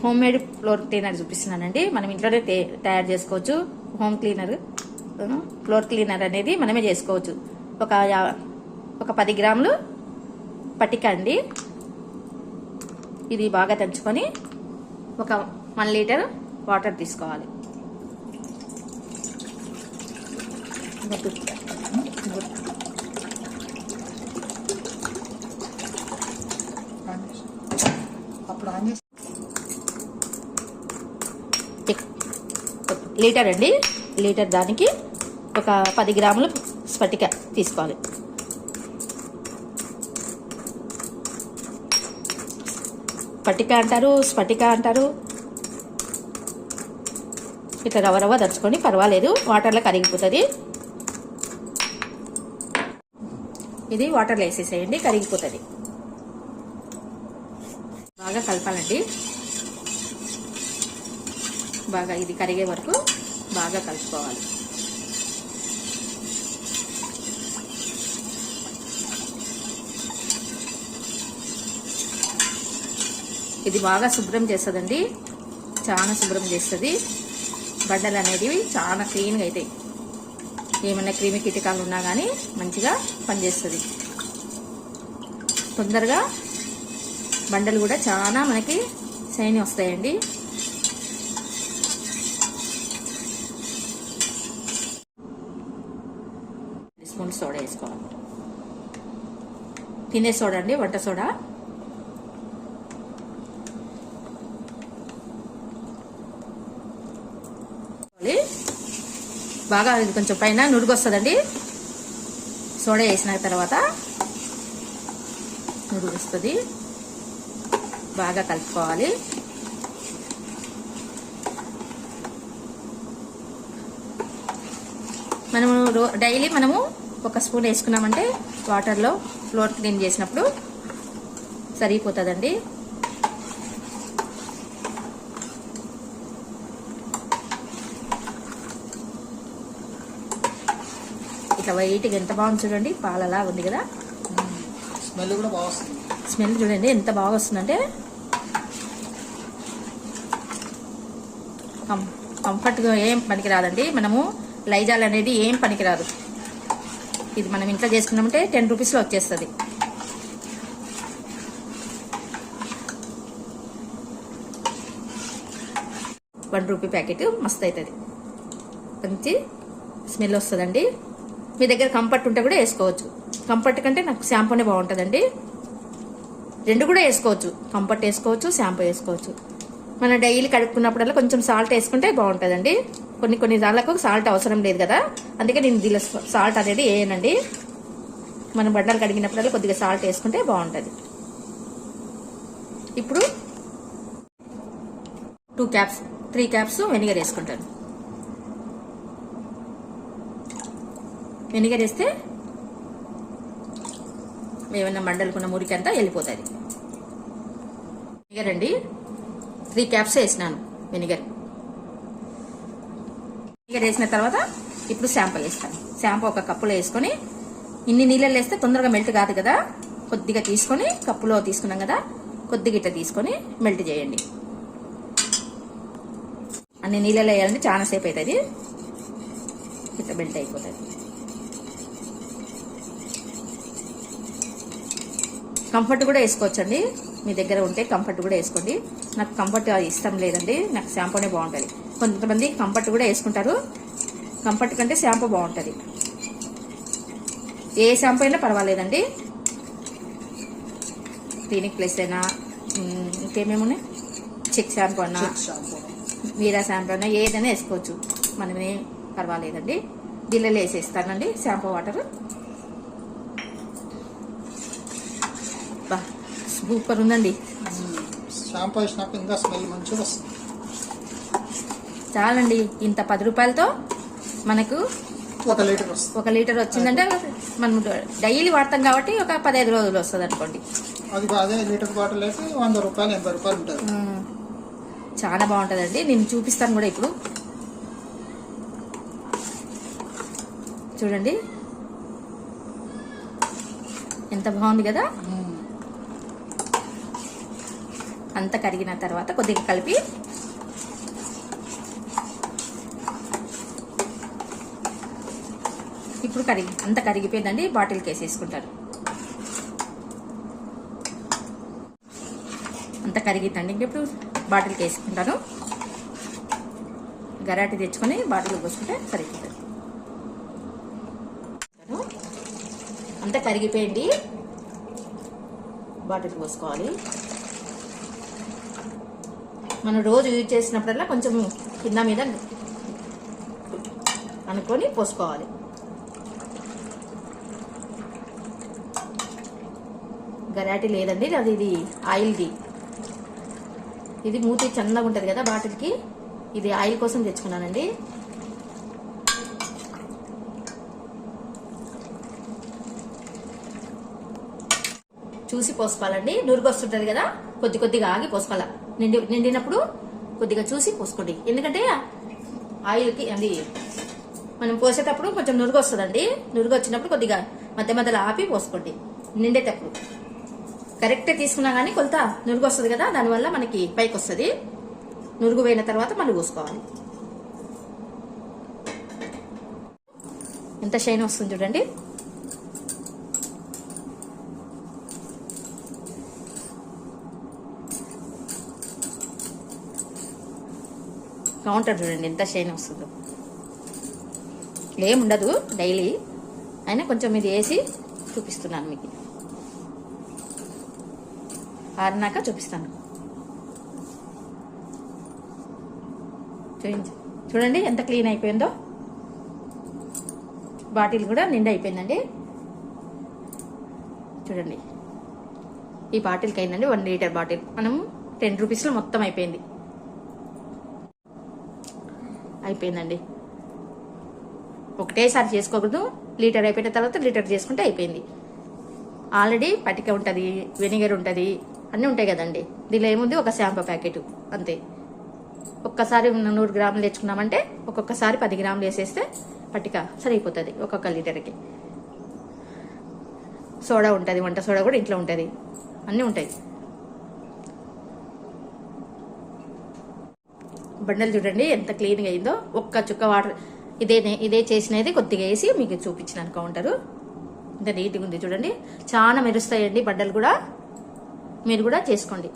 Home made floor cleaner చూపిస్తున్నానండి. మనం ఇంట్లోనే తయారు చేసుకోవచ్చు. హోమ్ క్లీనర్, ఫ్లోర్ క్లీనర్ అనేది మనమే చేసుకోవచ్చు. ఒక 10 గ్రాములు పటిక అండి. ఇది బాగా దంచుకొని ఒక 1 లీటర్ వాటర్ తీసుకోవాలి. లీటర్ అండి. లీటర్ దానికి ఒక 10 గ్రాములు స్ఫటిక తీసుకోవాలి. పటిక అంటారు, స్ఫటిక అంటారు. ఇట్లా రవ్వ రవ్వ దంచుకొని పర్వాలేదు, వాటర్లో కరిగిపోతుంది. ఇది వాటర్లో వేసేసేయండి, కరిగిపోతుంది. బాగా కలపాలండి. బాగా ఇది కరిగే వరకు బాగా కలుపుకోవాలి. ఇది బాగా శుభ్రం చేస్తుందండి, చాలా శుభ్రం చేస్తుంది. బండలు అనేవి చాలా క్లీన్గా అవుతాయి. ఏమైనా క్రిమి కీటకాలు ఉన్నా కానీ మంచిగా పనిచేస్తుంది. తొందరగా బండలు కూడా చాలా మనకి షైన్ వస్తాయండి. స్పూన్ సోడా వేసుకోవాలి. తినే సోడా అండి, వంట సోడా. బాగా ఇది కొంచెం పైన నురుగు వస్తుందండి. సోడా వేసిన తర్వాత నురుగు వస్తుంది. బాగా కలుపుకోవాలి. మనము డైలీ ఒక స్పూన్ వేసుకున్నామంటే వాటర్లో ఫ్లోర్ క్లీన్ చేసినప్పుడు సరిపోతుందండి. ఇట్లా వైట్గా ఎంత బాగుంది చూడండి, పాలలా ఉంది కదా. స్మెల్ కూడా బాగా వస్తుంది. స్మెల్ చూడండి ఎంత బాగా వస్తుందంటే కంఫర్ట్గా ఏం పనికిరాదండి. మనము లైజాల్ అనేది ఏం పనికిరాదు. ఇది మనం ఇంట్లో చేసుకున్నామంటే 10 రూపీస్లో వచ్చేస్తుంది. ₹1 ప్యాకెట్ మస్తు అవుతుంది. మంచి స్మెల్ వస్తుందండి. మీ దగ్గర కంఫర్ట్ ఉంటే కూడా వేసుకోవచ్చు. కంఫర్ట్ కంటే నాకు షాంపూనే బాగుంటుందండి. 2 కూడా వేసుకోవచ్చు. కంఫర్ట్ వేసుకోవచ్చు, షాంపూ వేసుకోవచ్చు. మనం డైలీ కడుక్కున్నప్పుడల్లా కొంచెం సాల్ట్ వేసుకుంటే బాగుంటుందండి. కొన్ని దాళ్ళకు సాల్ట్ అవసరం లేదు కదా, అందుకే నేను దీనిలో సాల్ట్ అనేది వేయనండి. మనం బండలు కడిగినప్పుడల్లా కొద్దిగా సాల్ట్ వేసుకుంటే బాగుంటుంది. ఇప్పుడు 3 క్యాప్స్ వెనిగర్ వేసుకుంటాను. వెనిగర్ వేస్తే ఏమైనా మండలుకున్న మురికి అంతా వెళ్ళిపోతుంది. వెనిగర్ అండి 3 క్యాప్స్ వేసినాను. వెనిగర్ వేసిన తర్వాత ఇప్పుడు షాంపూ వేస్తాను. షాంపూ ఒక కప్పులో వేసుకొని, ఇన్ని నీళ్ళలో వేస్తే తొందరగా మెల్ట్ కాదు కదా, కొద్దిగా తీసుకొని కప్పులో తీసుకున్నాం కదా, కొద్దిగా ఇట్లా తీసుకొని మెల్ట్ చేయండి. అన్ని నీళ్ళలో వేయాలంటే చాలా సేపు అవుతుంది. ఇట్లా మెల్ట్ అయిపోతుంది. కంఫర్ట్ కూడా వేసుకోవచ్చండి. మీ దగ్గర ఉంటే కంఫర్ట్ కూడా వేసుకోండి. నాకు కంఫర్ట్ ఇష్టం లేదండి, నాకు షాంపూనే బాగుంటుంది. కొంతమంది కంఫర్ట్ కూడా వేసుకుంటారు. కంఫర్ట్ కంటే షాంపూ బాగుంటుంది. ఏ షాంపూ అయినా పర్వాలేదండి. క్లినిక్ ప్లస్ అయినా, ఇంకేమేమున్నాయి, చెక్ షాంపూ అన్నా, మీరా షాంపూ అన్నా, ఏదైనా వేసుకోవచ్చు. మనమే పర్వాలేదండి. గిన్నెలో వేసేస్తానండి షాంపూ వాటర్. సూపర్ ఉందండి. షాంపూ వేసినాక ఇంకా స్మెల్ మంచిగా వస్తుంది. చాలండి. ఇంత 10 రూపాయలతో మనకు 1 లీటర్ వచ్చిందంటే మనం డైలీ వాడతాం కాబట్టి ఒక 15 రోజులు వస్తుంది అనుకోండి. అదే లీటర్ బాటిల్ అయితే ₹100, ₹80 ఉంటుంది. చాలా బాగుంటుందండి. నేను చూపిస్తాను కూడా ఇప్పుడు. చూడండి ఎంత బాగుంది కదా. అంతా కరిగిన తర్వాత కొద్దిగా కలిపి ఇప్పుడు అంతా కరిగిపోయిందండి. బాటిల్కి వేసేసుకుంటారు. అంతా కరిగిద్దండి. ఇప్పుడు బాటిల్కి వేసుకుంటాను. గరాటి తెచ్చుకొని బాటిల్ పోసుకుంటే సరిపోతుంది. అంతా కరిగిపోయింది. బాటిల్ పోసుకోవాలి. మనం రోజు యూజ్ చేసినప్పుడల్లా కొంచెం కింద మీద అనుకొని పోసుకోవాలి. గరాటి లేదండి, ఇది ఆయిల్ది. ఇది మూతి చల్లగా ఉంటుంది కదా బాటిల్కి, ఇది ఆయిల్ కోసం తెచ్చుకున్నానండి. చూసి పోసుకోవాలండి. నురుగు వస్తుంటది కదా, కొద్ది కొద్దిగా ఆగి పోసుకోవాలా. నిండినప్పుడు కొద్దిగా చూసి పోసుకోండి. ఎందుకంటే ఆయిల్కి అది మనం పోసేటప్పుడు కొంచెం నురుగు వస్తుందండి. నురుగు వచ్చినప్పుడు కొద్దిగా మధ్య మధ్యలో ఆపి పోసుకోండి. నిండేటప్పుడు కరెక్ట్ తీసుకున్నా కానీ కొలత నురుగు వస్తుంది కదా, దానివల్ల మనకి పైకి వస్తుంది. నురుగు పోయిన తర్వాత మళ్ళీ పోసుకోవాలి. ఎంత షైన్ వస్తుంది చూడండి. కౌంటర్ చూడండి ఎంత షైన్ వస్తుందో. ఏముండదు డైలీ, అయినా కొంచెం ఇది వేసి చూపిస్తున్నాను మీకు. ఆరినాక చూపిస్తాను. చూడండి ఎంత క్లీన్ అయిపోయిందో. బాటిల్ కూడా నిండా అయిపోయిందండి. చూడండి ఈ బాటిల్కి అయిందండి 1 లీటర్ బాటిల్. మనం 10 రూపీస్లో మొత్తం అయిపోయిందండి. ఒకటేసారి చేసుకోకూడదు. లీటర్ అయిపోయిన తర్వాత లీటర్ చేసుకుంటే అయిపోయింది. ఆల్రెడీ పటిక ఉంటుంది, వెనిగర్ ఉంటుంది, అన్నీ ఉంటాయి కదండి. దీనిలో ఏముంది, ఒక షాంపూ ప్యాకెట్ అంతే. ఒక్కసారి 100 గ్రాములు తెచ్చుకున్నామంటే ఒక్కొక్కసారి 10 గ్రాములు వేసేస్తే పట్టిక సరిపోతుంది ఒక్కొక్క లీటర్కి. సోడా ఉంటుంది, వంట సోడా కూడా ఇంట్లో ఉంటుంది, అన్నీ ఉంటాయి. బండలు చూడండి ఎంత క్లీన్గా అయిందో. ఒక్క చుక్క వాటర్ ఇదే చేసినది కొద్దిగా వేసి మీకు చూపించినాను కౌంటరు. ఇంత నీట్గా ఉంది చూడండి. చాలా మెరుస్తాయండి బండలు కూడా. మీరు కూడా చేసుకోండి.